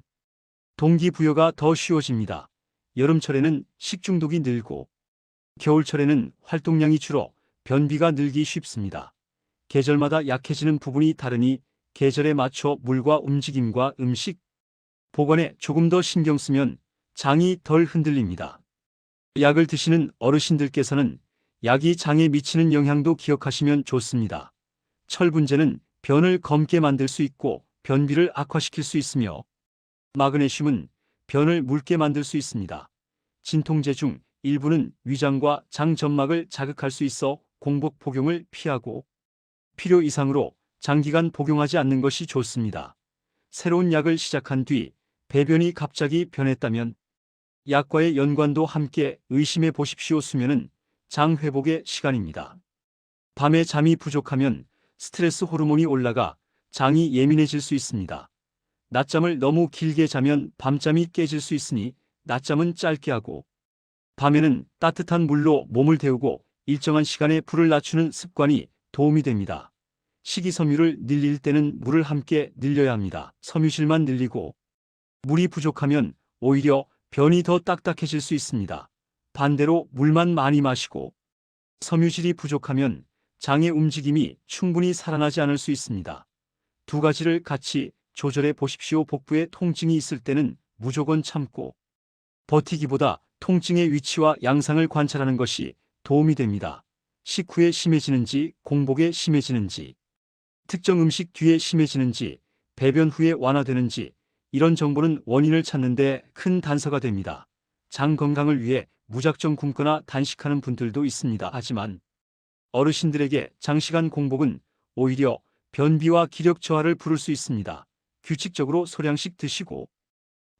동기부여가 더 쉬워집니다. 여름철에는 식중독이 늘고 겨울철에는 활동량이 줄어 변비가 늘기 쉽습니다. 계절마다 약해지는 부분이 다르니 계절에 맞춰 물과 움직임과 음식, 보관에 조금 더 신경 쓰면 장이 덜 흔들립니다. 약을 드시는 어르신들께서는 약이 장에 미치는 영향도 기억하시면 좋습니다. 철분제는 변을 검게 만들 수 있고 변비를 악화시킬 수 있으며 마그네슘은 변을 묽게 만들 수 있습니다. 진통제 중 일부는 위장과 장 점막을 자극할 수 있어 공복 복용을 피하고 필요 이상으로 장기간 복용하지 않는 것이 좋습니다. 새로운 약을 시작한 뒤 배변이 갑자기 변했다면 약과의 연관도 함께 의심해 보십시오. 수면은 장 회복의 시간입니다. 밤에 잠이 부족하면 스트레스 호르몬이 올라가 장이 예민해질 수 있습니다. 낮잠을 너무 길게 자면 밤잠이 깨질 수 있으니 낮잠은 짧게 하고 밤에는 따뜻한 물로 몸을 데우고 일정한 시간에 불을 낮추는 습관이 도움이 됩니다. 식이섬유를 늘릴 때는 물을 함께 늘려야 합니다. 섬유질만 늘리고 물이 부족하면 오히려 변이 더 딱딱해질 수 있습니다. 반대로 물만 많이 마시고 섬유질이 부족하면 장의 움직임이 충분히 살아나지 않을 수 있습니다. 두 가지를 같이 조절해 보십시오. 복부에 통증이 있을 때는 무조건 참고 버티기보다 통증의 위치와 양상을 관찰하는 것이 도움이 됩니다. 식후에 심해지는지, 공복에 심해지는지, 특정 음식 뒤에 심해지는지, 배변 후에 완화되는지, 이런 정보는 원인을 찾는 데 큰 단서가 됩니다. 장 건강을 위해 무작정 굶거나 단식하는 분들도 있습니다. 하지만 어르신들에게 장시간 공복은 오히려 변비와 기력 저하를 부를 수 있습니다. 규칙적으로 소량씩 드시고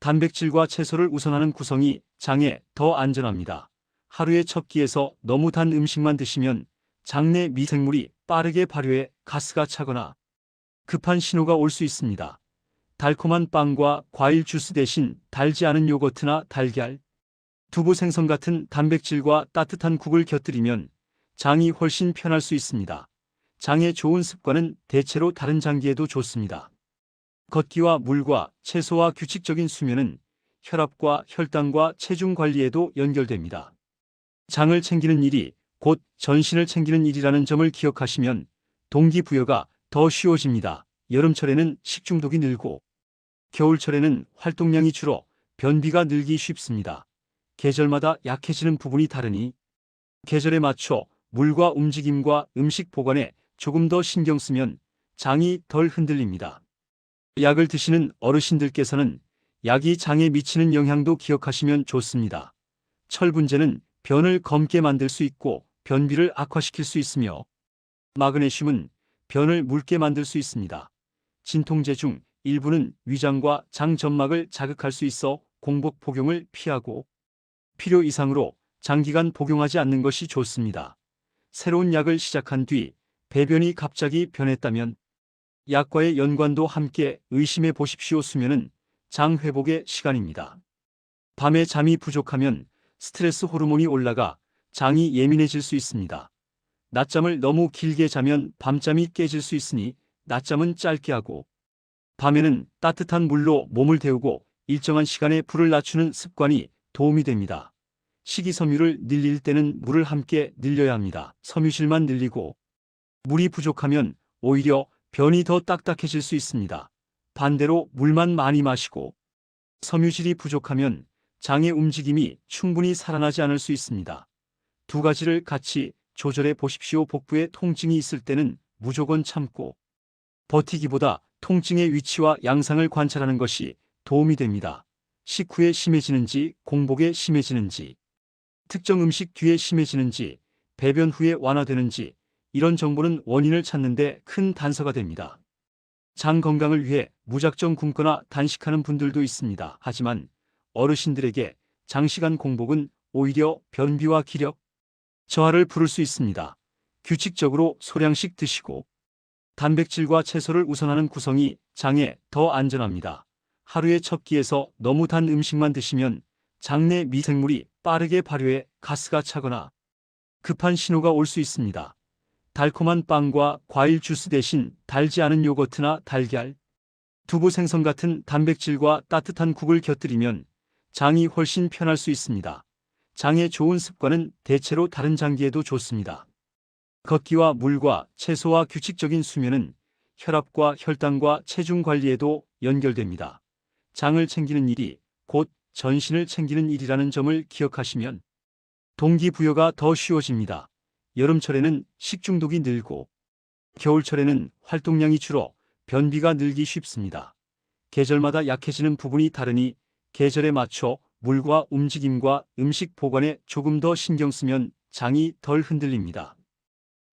단백질과 채소를 우선하는 구성이 장에 더 안전합니다. 하루의 첫 끼에서 너무 단 음식만 드시면 장내 미생물이 빠르게 발효해 가스가 차거나 급한 신호가 올 수 있습니다. 달콤한 빵과 과일 주스 대신 달지 않은 요거트나 달걀, 두부 생선 같은 단백질과 따뜻한 국을 곁들이면 장이 훨씬 편할 수 있습니다. 장에 좋은 습관은 대체로 다른 장기에도 좋습니다. 걷기와 물과 채소와 규칙적인 수면은 혈압과 혈당과 체중 관리에도 연결됩니다. 장을 챙기는 일이 곧 전신을 챙기는 일이라는 점을 기억하시면 동기부여가 더 쉬워집니다. 여름철에는 식중독이 늘고 겨울철에는 활동량이 줄어 변비가 늘기 쉽습니다. 계절마다 약해지는 부분이 다르니 계절에 맞춰 물과 움직임과 음식 보관에 조금 더 신경 쓰면 장이 덜 흔들립니다. 약을 드시는 어르신들께서는 약이 장에 미치는 영향도 기억하시면 좋습니다. 철분제는 변을 검게 만들 수 있고 변비를 악화시킬 수 있으며 마그네슘은 변을 묽게 만들 수 있습니다. 진통제 중 일부는 위장과 장 점막을 자극할 수 있어 공복 복용을 피하고 필요 이상으로 장기간 복용하지 않는 것이 좋습니다. 새로운 약을 시작한 뒤 배변이 갑자기 변했다면 약과의 연관도 함께 의심해 보십시오. 수면은 장 회복의 시간입니다. 밤에 잠이 부족하면 스트레스 호르몬이 올라가 장이 예민해질 수 있습니다. 낮잠을 너무 길게 자면 밤잠이 깨질 수 있으니 낮잠은 짧게 하고 밤에는 따뜻한 물로 몸을 데우고 일정한 시간에 불을 낮추는 습관이 도움이 됩니다. 식이섬유를 늘릴 때는 물을 함께 늘려야 합니다. 섬유질만 늘리고 물이 부족하면 오히려 변이 더 딱딱해질 수 있습니다. 반대로 물만 많이 마시고 섬유질이 부족하면 장의 움직임이 충분히 살아나지 않을 수 있습니다. 두 가지를 같이 조절해 보십시오. 복부에 통증이 있을 때는 무조건 참고 버티기보다 통증의 위치와 양상을 관찰하는 것이 도움이 됩니다. 식후에 심해지는지, 공복에 심해지는지, 특정 음식 뒤에 심해지는지, 배변 후에 완화되는지, 이런 정보는 원인을 찾는 데 큰 단서가 됩니다. 장 건강을 위해 무작정 굶거나 단식하는 분들도 있습니다. 하지만 어르신들에게 장시간 공복은 오히려 변비와 기력 저하를 부를 수 있습니다. 규칙적으로 소량씩 드시고 단백질과 채소를 우선하는 구성이 장에 더 안전합니다. 하루의 첫 끼에서 너무 단 음식만 드시면 장내 미생물이 빠르게 발효해 가스가 차거나 급한 신호가 올 수 있습니다. 달콤한 빵과 과일 주스 대신 달지 않은 요거트나 달걀, 두부 생선 같은 단백질과 따뜻한 국을 곁들이면 장이 훨씬 편할 수 있습니다. 장에 좋은 습관은 대체로 다른 장기에도 좋습니다. 걷기와 물과 채소와 규칙적인 수면은 혈압과 혈당과 체중 관리에도 연결됩니다. 장을 챙기는 일이 곧 전신을 챙기는 일이라는 점을 기억하시면 동기부여가 더 쉬워집니다. 여름철에는 식중독이 늘고 겨울철에는 활동량이 줄어 변비가 늘기 쉽습니다. 계절마다 약해지는 부분이 다르니 계절에 맞춰 물과 움직임과 음식 보관에 조금 더 신경 쓰면 장이 덜 흔들립니다.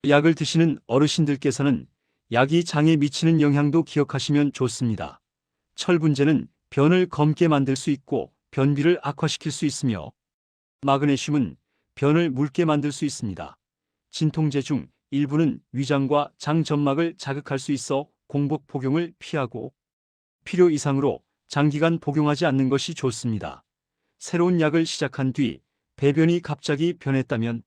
약을 드시는 어르신들께서는 약이 장에 미치는 영향도 기억하시면 좋습니다. 철분제는 변을 검게 만들 수 있고 변비를 악화시킬 수 있으며 마그네슘은 변을 묽게 만들 수 있습니다. 진통제 중 일부는 위장과 장 점막을 자극할 수 있어 공복 복용을 피하고 필요 이상으로 장기간 복용하지 않는 것이 좋습니다. 새로운 약을 시작한 뒤 배변이 갑자기 변했다면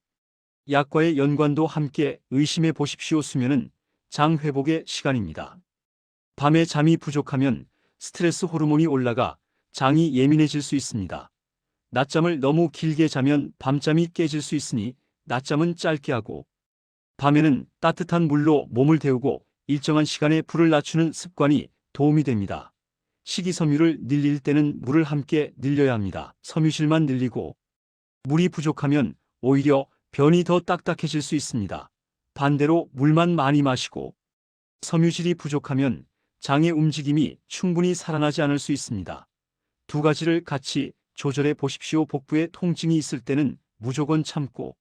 약과의 연관도 함께 의심해 보십시오. 수면은 장 회복의 시간입니다. 밤에 잠이 부족하면 스트레스 호르몬이 올라가 장이 예민해질 수 있습니다. 낮잠을 너무 길게 자면 밤잠이 깨질 수 있으니 낮잠은 짧게 하고 밤에는 따뜻한 물로 몸을 데우고 일정한 시간에 불을 낮추는 습관이 도움이 됩니다. 식이섬유를 늘릴 때는 물을 함께 늘려야 합니다. 섬유질만 늘리고 물이 부족하면 오히려 변이 더 딱딱해질 수 있습니다. 반대로 물만 많이 마시고 섬유질이 부족하면 장의 움직임이 충분히 살아나지 않을 수 있습니다. 두 가지를 같이 조절해 보십시오. 복부에 통증이 있을 때는 무조건 참고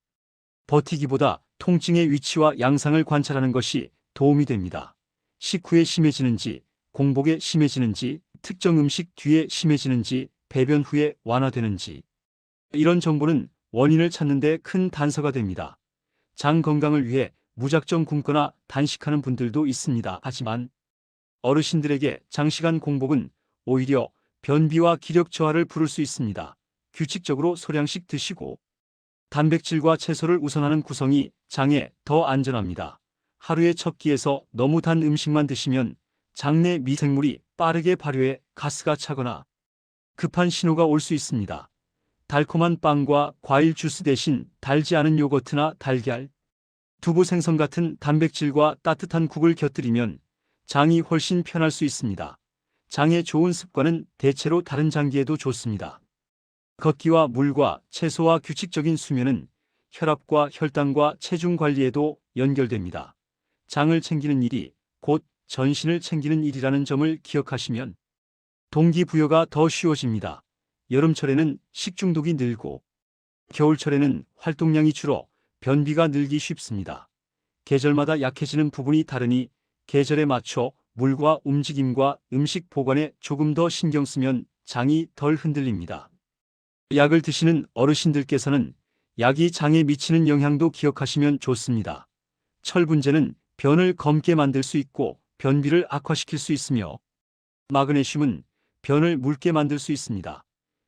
버티기보다 통증의 위치와 양상을 관찰하는 것이 도움이 됩니다. 식후에 심해지는지, 공복에 심해지는지, 특정 음식 뒤에 심해지는지, 배변 후에 완화되는지. 이런 정보는 원인을 찾는 데 큰 단서가 됩니다. 장 건강을 위해 무작정 굶거나 단식하는 분들도 있습니다. 하지만 어르신들에게 장시간 공복은 오히려 변비와 기력 저하를 부를 수 있습니다. 규칙적으로 소량씩 드시고 단백질과 채소를 우선하는 구성이 장에 더 안전합니다. 하루의 첫 끼에서 너무 단 음식만 드시면 장내 미생물이 빠르게 발효해 가스가 차거나 급한 신호가 올 수 있습니다. 달콤한 빵과 과일 주스 대신 달지 않은 요거트나 달걀, 두부 생선 같은 단백질과 따뜻한 국을 곁들이면 장이 훨씬 편할 수 있습니다. 장에 좋은 습관은 대체로 다른 장기에도 좋습니다. 걷기와 물과 채소와 규칙적인 수면은 혈압과 혈당과 체중 관리에도 연결됩니다. 장을 챙기는 일이 곧 전신을 챙기는 일이라는 점을 기억하시면 동기부여가 더 쉬워집니다. 여름철에는 식중독이 늘고 겨울철에는 활동량이 줄어 변비가 늘기 쉽습니다. 계절마다 약해지는 부분이 다르니 계절에 맞춰 물과 움직임과 음식 보관에 조금 더 신경 쓰면 장이 덜 흔들립니다. 약을 드시는 어르신들께서는 약이 장에 미치는 영향도 기억하시면 좋습니다. 철분제는 변을 검게 만들 수 있고 변비를 악화시킬 수 있으며 마그네슘은 변을 묽게 만들 수 있습니다.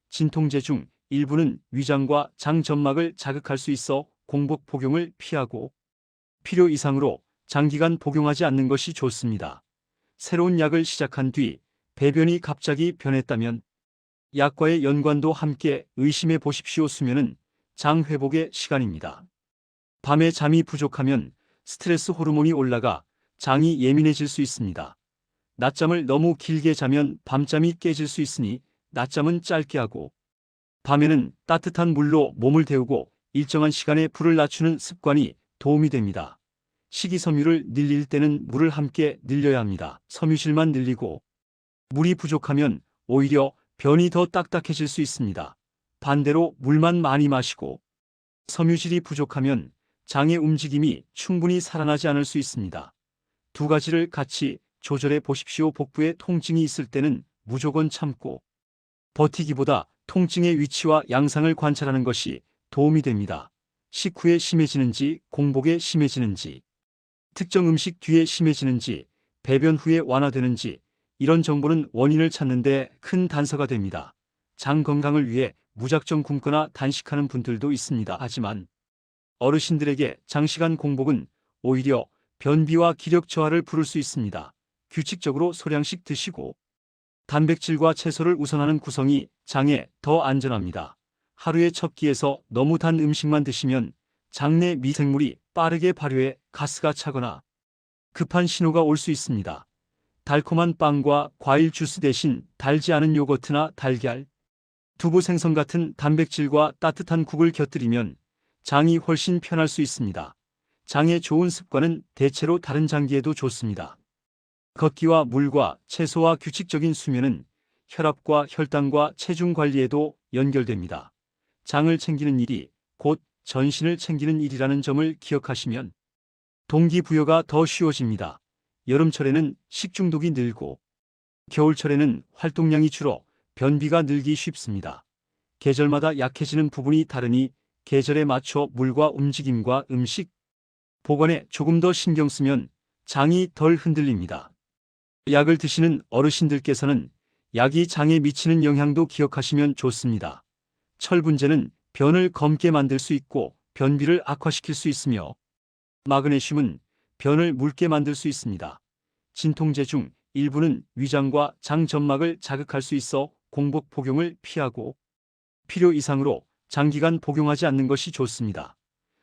진통제 중 일부는 위장과 장 점막을 자극할 수 있어 공복 복용을 피하고 필요 이상으로 장기간 복용하지 않는 것이 좋습니다. 새로운 약을 시작한 뒤 배변이 갑자기 변했다면 약과의 연관도 함께 의심해 보십시오. 수면은 장 회복의 시간입니다. 밤에 잠이 부족하면 스트레스 호르몬이 올라가 장이 예민해질 수 있습니다. 낮잠을 너무 길게 자면 밤잠이 깨질 수 있으니 낮잠은 짧게 하고 밤에는 따뜻한 물로 몸을 데우고 일정한 시간에 불을 낮추는 습관이 도움이 됩니다. 식이섬유를 늘릴 때는 물을 함께 늘려야 합니다. 섬유질만 늘리고 물이 부족하면 오히려 변이 더 딱딱해질 수 있습니다. 반대로 물만 많이 마시고 섬유질이 부족하면 장의 움직임이 충분히 살아나지 않을 수 있습니다. 두 가지를 같이 조절해 보십시오. 복부에 통증이 있을 때는 무조건 참고 버티기보다 통증의 위치와 양상을 관찰하는 것이 도움이 됩니다. 식후에 심해지는지, 공복에 심해지는지, 특정 음식 뒤에 심해지는지, 배변 후에 완화되는지, 이런 정보는 원인을 찾는 데 큰 단서가 됩니다. 장 건강을 위해 무작정 굶거나 단식하는 분들도 있습니다. 하지만 어르신들에게 장시간 공복은 오히려 변비와 기력 저하를 부를 수 있습니다. 규칙적으로 소량씩 드시고 단백질과 채소를 우선하는 구성이 장에 더 안전합니다. 하루의 첫 끼에서 너무 단 음식만 드시면 장내 미생물이 빠르게 발효해 가스가 차거나 급한 신호가 올 수 있습니다. 달콤한 빵과 과일 주스 대신 달지 않은 요거트나 달걀, 두부 생선 같은 단백질과 따뜻한 국을 곁들이면 장이 훨씬 편할 수 있습니다. 장에 좋은 습관은 대체로 다른 장기에도 좋습니다. 걷기와 물과 채소와 규칙적인 수면은 혈압과 혈당과 체중 관리에도 연결됩니다. 장을 챙기는 일이 곧 전신을 챙기는 일이라는 점을 기억하시면 동기부여가 더 쉬워집니다. 여름철에는 식중독이 늘고 겨울철에는 활동량이 줄어 변비가 늘기 쉽습니다. 계절마다 약해지는 부분이 다르니 계절에 맞춰 물과 움직임과 음식 보관에 조금 더 신경 쓰면 장이 덜 흔들립니다. 약을 드시는 어르신들께서는 약이 장에 미치는 영향도 기억하시면 좋습니다. 철분제는 변을 검게 만들 수 있고 변비를 악화시킬 수 있으며 마그네슘은 변을 묽게 만들 수 있습니다. 진통제 중 일부는 위장과 장 점막을 자극할 수 있어 공복 복용을 피하고 필요 이상으로 장기간 복용하지 않는 것이 좋습니다.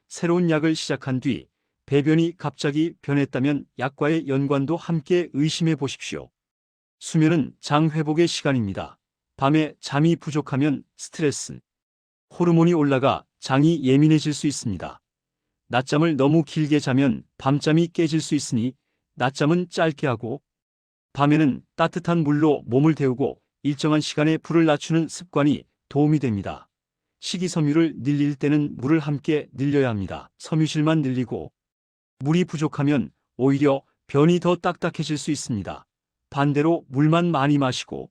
새로운 약을 시작한 뒤 배변이 갑자기 변했다면 약과의 연관도 함께 의심해 보십시오. 수면은 장 회복의 시간입니다. 밤에 잠이 부족하면 스트레스, 호르몬이 올라가 장이 예민해질 수 있습니다. 낮잠을 너무 길게 자면 밤잠이 깨질 수 있으니 낮잠은 짧게 하고, 밤에는 따뜻한 물로 몸을 데우고 일정한 시간에 불을 낮추는 습관이 도움이 됩니다. 식이섬유를 늘릴 때는 물을 함께 늘려야 합니다. 섬유질만 늘리고 물이 부족하면 오히려 변이 더 딱딱해질 수 있습니다. 반대로 물만 많이 마시고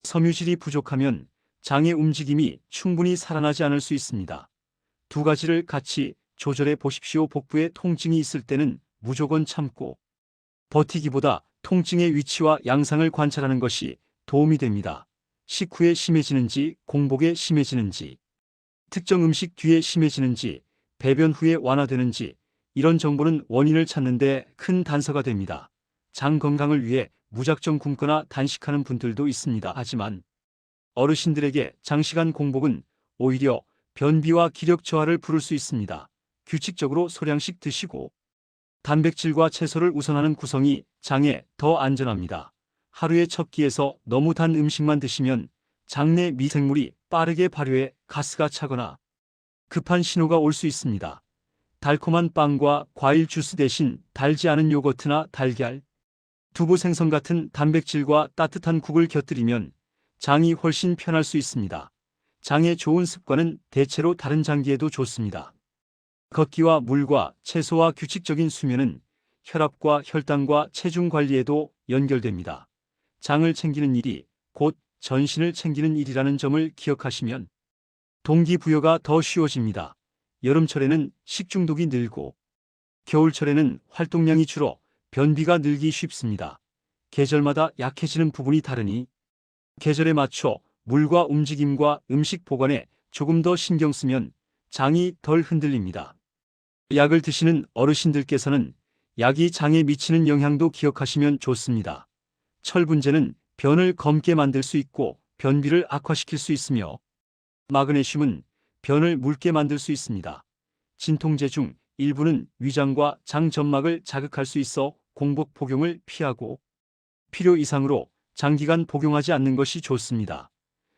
섬유질이 부족하면 장의 움직임이 충분히 살아나지 않을 수 있습니다. 두 가지를 같이 조절해 보십시오. 복부에 통증이 있을 때는 무조건 참고 버티기보다 통증의 위치와 양상을 관찰하는 것이 도움이 됩니다. 식후에 심해지는지, 공복에 심해지는지, 특정 음식 뒤에 심해지는지, 배변 후에 완화되는지, 이런 정보는 원인을 찾는 데 큰 단서가 됩니다. 장 건강을 위해 무작정 굶거나 단식하는 분들도 있습니다. 하지만 어르신들에게 장시간 공복은 오히려 변비와 기력 저하를 부를 수 있습니다. 규칙적으로 소량씩 드시고 단백질과 채소를 우선하는 구성이 장에 더 안전합니다. 하루의 첫 끼에서 너무 단 음식만 드시면 장내 미생물이 빠르게 발효해 가스가 차거나 급한 신호가 올 수 있습니다. 달콤한 빵과 과일 주스 대신 달지 않은 요거트나 달걀, 두부 생선 같은 단백질과 따뜻한 국을 곁들이면 장이 훨씬 편할 수 있습니다. 장에 좋은 습관은 대체로 다른 장기에도 좋습니다. 걷기와 물과 채소와 규칙적인 수면은 혈압과 혈당과 체중 관리에도 연결됩니다. 장을 챙기는 일이 곧 전신을 챙기는 일이라는 점을 기억하시면 동기부여가 더 쉬워집니다. 여름철에는 식중독이 늘고 겨울철에는 활동량이 줄어 변비가 늘기 쉽습니다. 계절마다 약해지는 부분이 다르니 계절에 맞춰 물과 움직임과 음식 보관에 조금 더 신경 쓰면 장이 덜 흔들립니다. 약을 드시는 어르신들께서는 약이 장에 미치는 영향도 기억하시면 좋습니다. 철분제는 변을 검게 만들 수 있고 변비를 악화시킬 수 있으며 마그네슘은 변을 묽게 만들 수 있습니다. 진통제 중 일부는 위장과 장 점막을 자극할 수 있어 공복 복용을 피하고 필요 이상으로 장기간 복용하지 않는 것이 좋습니다.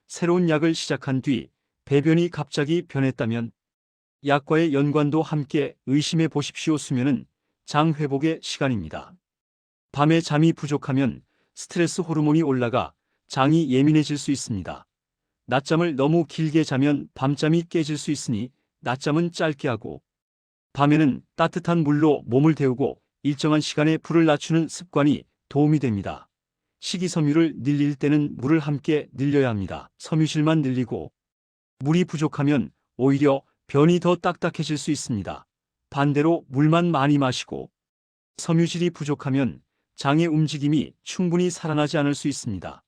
새로운 약을 시작한 뒤 배변이 갑자기 변했다면 약과의 연관도 함께 의심해 보십시오. 수면은 장 회복의 시간입니다. 밤에 잠이 부족하면 스트레스 호르몬이 올라가 장이 예민해질 수 있습니다. 낮잠을 너무 길게 자면 밤잠이 깨질 수 있으니 낮잠은 짧게 하고 밤에는 따뜻한 물로 몸을 데우고 일정한 시간에 불을 낮추는 습관이 도움이 됩니다. 식이섬유를 늘릴 때는 물을 함께 늘려야 합니다. 섬유질만 늘리고 물이 부족하면 오히려 변이 더 딱딱해질 수 있습니다. 반대로 물만 많이 마시고 섬유질이 부족하면 장의 움직임이 충분히 살아나지 않을 수 있습니다.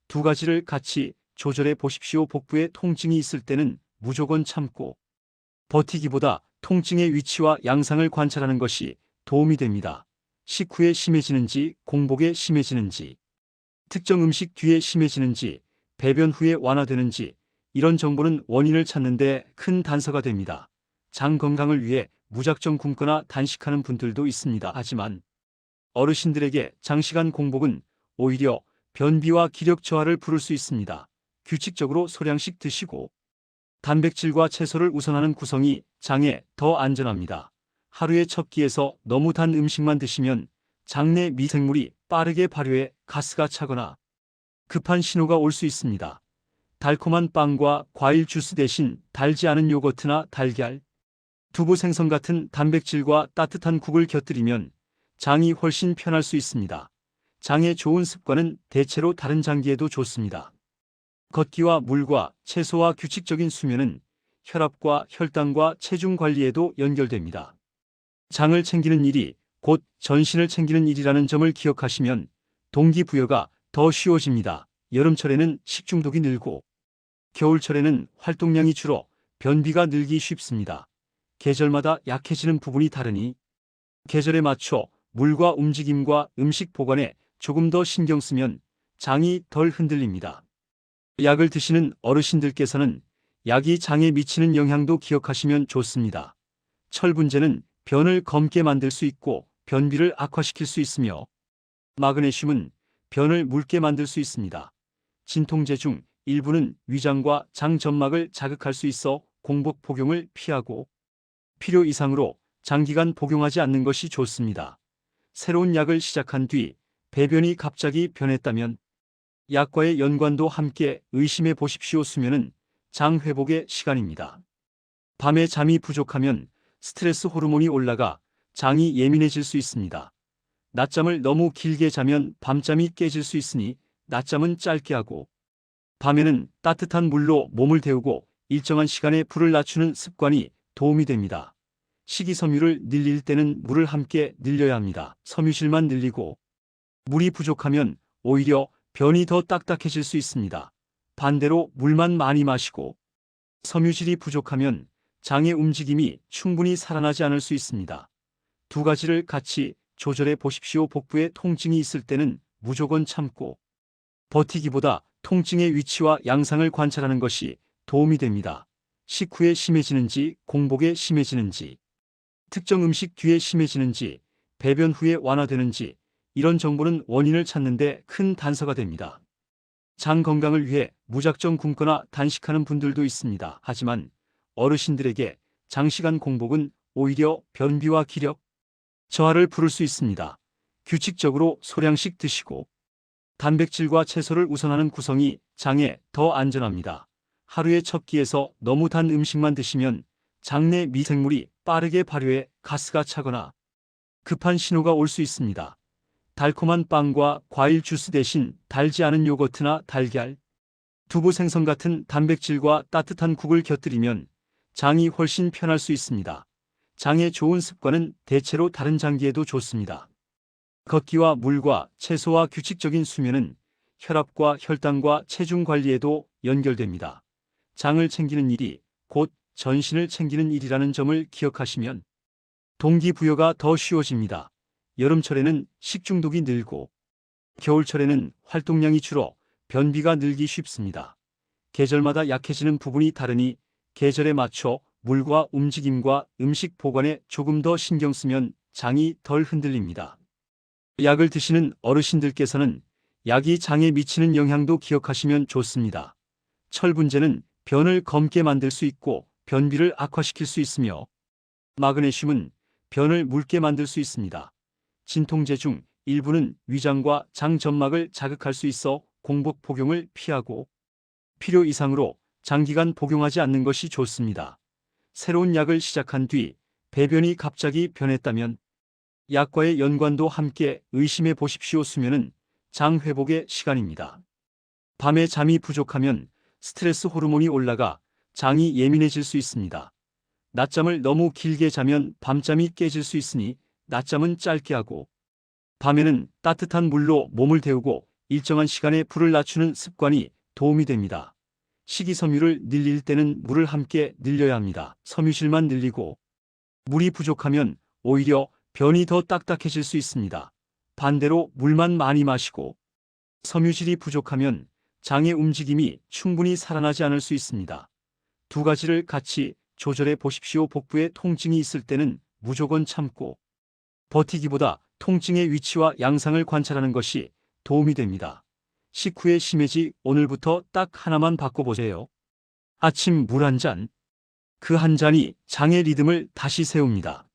두 가지를 같이 조절해 보십시오. 복부에 통증이 있을 때는 무조건 참고 버티기보다 통증의 위치와 양상을 관찰하는 것이 도움이 됩니다. 식후에 심해지는지, 공복에 심해지는지, 특정 음식 뒤에 심해지는지, 배변 후에 완화되는지, 이런 정보는 원인을 찾는 데 큰 단서가 됩니다. 장 건강을 위해 무작정 굶거나 단식하는 분들도 있습니다. 하지만 어르신들에게 장시간 공복은 오히려 변비와 기력 저하를 부를 수 있습니다. 규칙적으로 소량씩 드시고 단백질과 채소를 우선하는 구성이 장에 더 안전합니다. 하루의 첫 끼에서 너무 단 음식만 드시면 장내 미생물이 빠르게 발효해 가스가 차거나 급한 신호가 올 수 있습니다. 달콤한 빵과 과일 주스 대신 달지 않은 요거트나 달걀, 두부 생선 같은 단백질과 따뜻한 국을 곁들이면 장이 훨씬 편할 수 있습니다. 장에 좋은 습관은 대체로 다른 장기에도 좋습니다. 걷기와 물과 채소와 규칙적인 수면은 혈압과 혈당과 체중 관리에도 연결됩니다. 장을 챙기는 일이 곧 전신을 챙기는 일이라는 점을 기억하시면 동기부여가 더 쉬워집니다. 여름철에는 식중독이 늘고 겨울철에는 활동량이 줄어 변비가 늘기 쉽습니다. 계절마다 약해지는 부분이 다르니 계절에 맞춰 물과 움직임과 음식 보관에 조금 더 신경 쓰면 장이 덜 흔들립니다. 약을 드시는 어르신들께서는 약이 장에 미치는 영향도 기억하시면 좋습니다. 철분제는 변을 검게 만들 수 있고 변비를 악화시킬 수 있으며 마그네슘은 변을 묽게 만들 수 있습니다. 진통제 중 일부는 위장과 장 점막을 자극할 수 있어 공복 복용을 피하고 필요 이상으로 장기간 복용하지 않는 것이 좋습니다. 새로운 약을 시작한 뒤 배변이 갑자기 변했다면 약과의 연관도 함께 의심해 보십시오. 수면은 장 회복의 시간입니다. 밤에 잠이 부족하면 스트레스 호르몬이 올라가 장이 예민해질 수 있습니다. 낮잠을 너무 길게 자면 밤잠이 깨질 수 있으니 낮잠은 짧게 하고 밤에는 따뜻한 물로 몸을 데우고 일정한 시간에 불을 낮추는 습관이 도움이 됩니다. 식이섬유를 늘릴 때는 물을 함께 늘려야 합니다. 섬유질만 늘리고 물이 부족하면 오히려 변이 더 딱딱해질 수 있습니다. 반대로 물만 많이 마시고 섬유질이 부족하면 장의 움직임이 충분히 살아나지 않을 수 있습니다. 두 가지를 같이 조절해 보십시오. 복부에 통증이 있을 때는 무조건 참고 버티기보다 통증의 위치와 양상을 관찰하는 것이 도움이 됩니다. 식후에 심해지는지, 공복에 심해지는지, 특정 음식 뒤에 심해지는지, 배변 후에 완화되는지, 이런 정보는 원인을 찾는 데 큰 단서가 됩니다. 장 건강을 위해 무작정 굶거나 단식하는 분들도 있습니다. 하지만 어르신들에게 장시간 공복은 오히려 변비와 기력 저하를 부를 수 있습니다. 규칙적으로 소량씩 드시고 단백질과 채소를 우선하는 구성이 장에 더 안전합니다. 하루의 첫 끼에서 너무 단 음식만 드시면 장내 미생물이 빠르게 발효해 가스가 차거나 급한 신호가 올 수 있습니다. 달콤한 빵과 과일 주스 대신 달지 않은 요거트나 달걀, 두부 생선 같은 단백질과 따뜻한 국을 곁들이면 장이 훨씬 편할 수 있습니다. 장에 좋은 습관은 대체로 다른 장기에도 좋습니다. 걷기와 물과 채소와 규칙적인 수면은 혈압과 혈당과 체중 관리에도 연결됩니다. 장을 챙기는 일이 곧 전신을 챙기는 일이라는 점을 기억하시면 동기부여가 더 쉬워집니다. 여름철에는 식중독이 늘고 겨울철에는 활동량이 줄어 변비가 늘기 쉽습니다. 계절마다 약해지는 부분이 다르니 계절에 맞춰 물과 움직임과 음식 보관에 조금 더 신경 쓰면 장이 덜 흔들립니다. 약을 드시는 어르신들께서는 약이 장에 미치는 영향도 기억하시면 좋습니다. 철분제는 변을 검게 만들 수 있고 변비를 악화시킬 수 있으며 마그네슘은 변을 묽게 만들 수 있습니다. 진통제 중 일부는 위장과 장 점막을 자극할 수 있어 공복 복용을 피하고 필요 이상으로 장기간 복용하지 않는 것이 좋습니다. 새로운 약을 시작한 뒤 배변이 갑자기 변했다면 약과의 연관도 함께 의심해 보십시오. 수면은 장 회복의 시간입니다. 밤에 잠이 부족하면 스트레스 호르몬이 올라가 장이 예민해질 수 있습니다. 낮잠을 너무 길게 자면 밤잠이 깨질 수 있으니 낮잠은 짧게 하고 밤에는 따뜻한 물로 몸을 데우고 일정한 시간에 불을 낮추는 습관이 도움이 됩니다. 식이섬유를 늘릴 때는 물을 함께 늘려야 합니다. 섬유질만 늘리고 물이 부족하면 오히려 변이 더 딱딱해질 수 있습니다. 반대로 물만 많이 마시고 섬유질이 부족하면 장의 움직임이 충분히 살아나지 않을 수 있습니다. 두 가지를 같이 조절해 보십시오. 복부에 통증이 있을 때는 무조건 참고 버티기보다 통증의 위치와 양상을 관찰하는 것이 도움이 됩니다. 식후에 심해지 오늘부터 딱 하나만 바꿔보세요. 아침 물 한 잔. 그 한 잔이 장의 리듬을 다시 세웁니다.